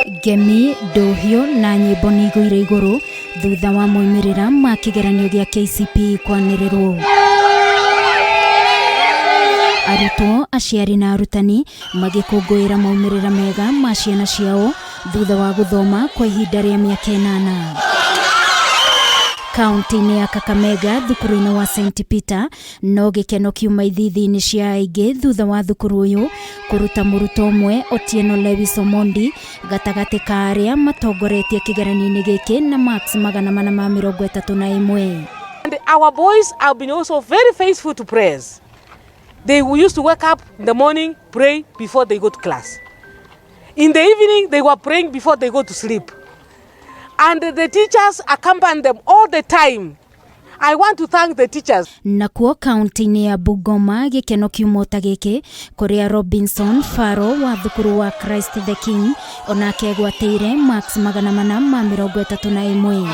NGEMI, NDUHIU na nyĩmbo nĩigũire igũrũ thutha wa moumirira ma kĩgeranio gĩa KCPE kwanĩrĩrwo. Arutwo, aciari na arutani magĩkũngũĩra moumirira mega ma ciana ciao thutha wa gũthoma kwa ihinda rĩa mĩaka 8. Kaunti-inĩ ya Kakamega, thukuru-inĩ wa St. Peter, no gĩkeno kiuma ithithi-inĩ cia aingĩ thutha wa thukuru ũyũ kũruta mũrutwo ũmwe Otieno Lewis Omondi gatagatĩ ka arĩa matongoretie kĩgeranio-inĩ gĩkĩ na marks 431. And our boys have been also very faithful to prayers. They used to wake up in the morning, pray before they go to class. In the evening, they were praying before they go to sleep. And the teachers accompany them all the time. I want to thank the teachers. Nakuo kaunti-inĩ ya Bungoma gĩkeno kiuma ta gĩkĩ kũrĩa Robinson Faro wa thukuru wa Christ the King onake egwatĩire marks 431.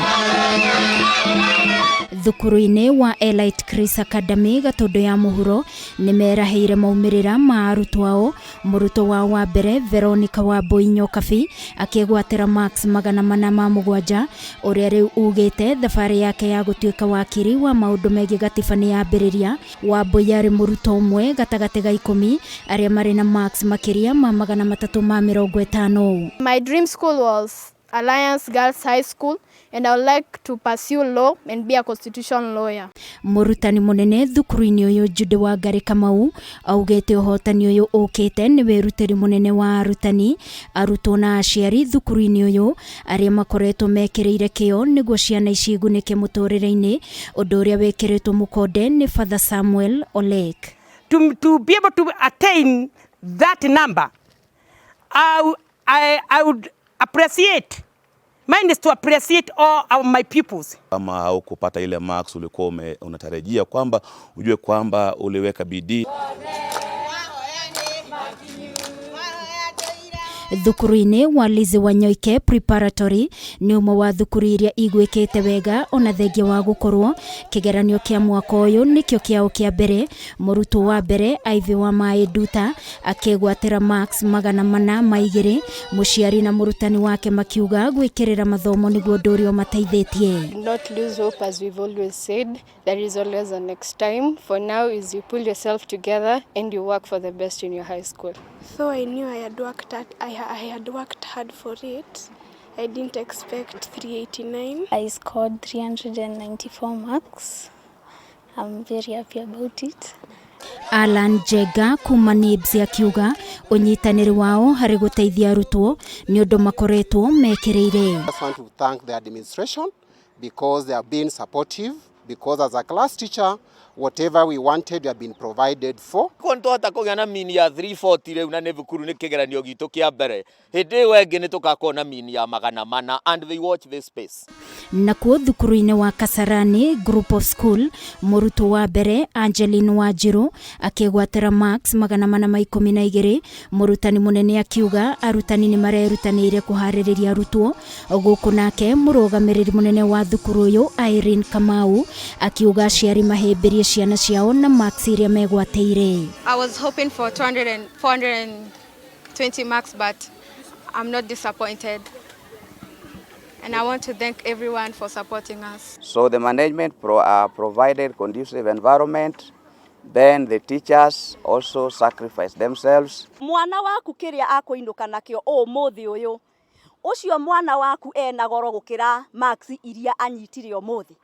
Thukuru-inĩ wa Elite Chris Academy Gatũndũ ya mũhuro nĩmerahĩire moumirira ma arutwo ao, mũrutwo wao wa mbere Veronica wa Boinyokabi akĩgwatĩra marks 407 ũrĩa rĩu ugĩte thabarĩ yake ya gũtuĩka wakiri wa maũndũ megiĩ gatiba nĩ yambĩrĩria. Wambui yarĩ mũrutwo ũmwe gatagatĩ ga 10 arĩa marĩ na marks makĩria ma 350. My dream school was Alliance Girls High School, and I would like to pursue law and be a constitution lawyer. Mũrutani mũnene thukuru-inĩ ũyũ Jude wa Ngari Kamau augĩte ũhotani ũyũ ũkĩte nĩ wĩrutĩri mũnene wa arutani, arutwo na aciari thukuru-inĩ ũyũ arĩa makoretwo mekĩrĩire kĩo nĩguo ciana ici igunĩke mũtũrĩre-inĩ, ũndũ ũrĩa wĩkĩrĩtwo mũkonde nĩ Father Samuel Olek. To be able to attain that number, I would appreciate. Mine is to appreciate all my pupils. Kama haukupata ile marks ulikuwa unatarajia kwamba ujue kwamba uliweka bidii. Thukuru-inĩ wa Lizi Wanyoike Preparatory nĩ ũmwe wa thukuru iria igwĩkĩte wega ona thengia wa gũkorwo kĩgeranio kĩa mwaka ũyũ nĩkĩo kĩao kĩa mbere. Mũrutwo wa mbere Ivy wa Maĩ Nduta akĩgwatĩra marks 402. Mũciari na mũrutani wake makiuga gwĩkĩrĩra mathomo nĩguo ũndũ ũrĩa ũmateithĩtie. Not lose hope, as we've always said. There is always a next time. For now is you pull yourself together and you work for the best in your high school. So I knew I had worked hard for it. I didn't expect 389. I scored 394 marks. I'm very happy about it. Alan Jega kuma Nibs akiuga ũnyitanĩri wao harĩ gũteithia arutwo nĩ ũndũ makoretwo mekĩrĩire. I just want to thank the administration because they have been supportive, because as a class teacher whatever we wanted we have been provided for. Kontohota kũgĩa na mini ya 340 rĩu na nĩ thukuru nĩ kĩgeranio gitũ kĩa mbere. Hĩndĩ ĩyo ĩngĩ nĩ tũgakorwo na mini ya 400 and they watch this space. Nakuo thukuru-inĩ wa Kasarani Group of School mũrutwo wa mbere Angeline Wanjiru akĩgwatĩra marks 412. Mũrutani mũnene akiuga arutani nĩ marerutanĩire kũharĩrĩria arutwo gũkũ nake mũrũgamĩrĩri mũnene wa thukuru ũyũ Irene Kamau akiuga aciari mahĩmbĩrie ciana ciao na marks iria megwatĩire. I was hoping for 420 marks, but I'm not disappointed. And I want to thank everyone for supporting us. So the management provided conducive environment. Then the teachers also sacrificed themselves. Mwana waku kĩrĩa akũinũka nakĩo ũmũthĩ ũyũ, ũcio mwana waku ena goro gũkĩra marks iria anyitire ũmũthĩ.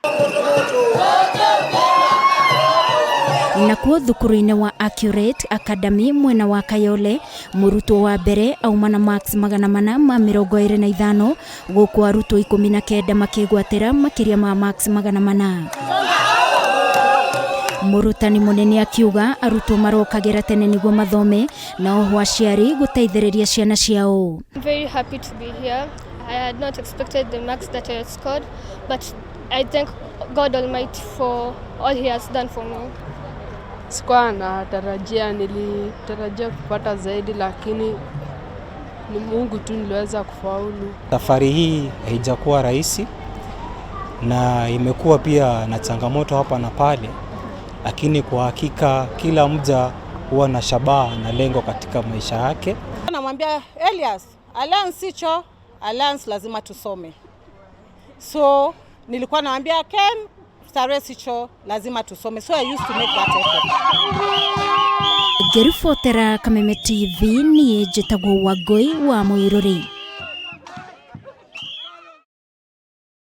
Nakuo thukuru-inĩ wa Accurate Academy mwena wa Kayole mũrutwo wa mbere auma na marks 425 gũkũ arutwo 19 makĩgwatĩra makĩria ma marks 400. Mũrutani mũnene akiuga arutwo marokagĩra tene nĩguo mathome na oho aciari gũteithĩrĩria ciana ciao. I'm very happy to be here. I had not expected the marks that I had scored, but I thank God Almighty for all He has done for me. Sikuwa nilitarajia kupata zaidi, lakini ni Mungu tu niliweza kufaulu. Safari hii haijakuwa rahisi na imekuwa pia na changamoto hapa na pale, lakini kwa hakika kila mmoja huwa na shabaha na lengo katika maisha yake. Namwambia Elias, allowance sicho, allowance lazima tusome. So nilikuwa namwambia Ken, starehe sicho, lazima tusome. So I used to make that effort. Gerifotera Kameme TV ni Jitagwo Wagoi wa Muiruri.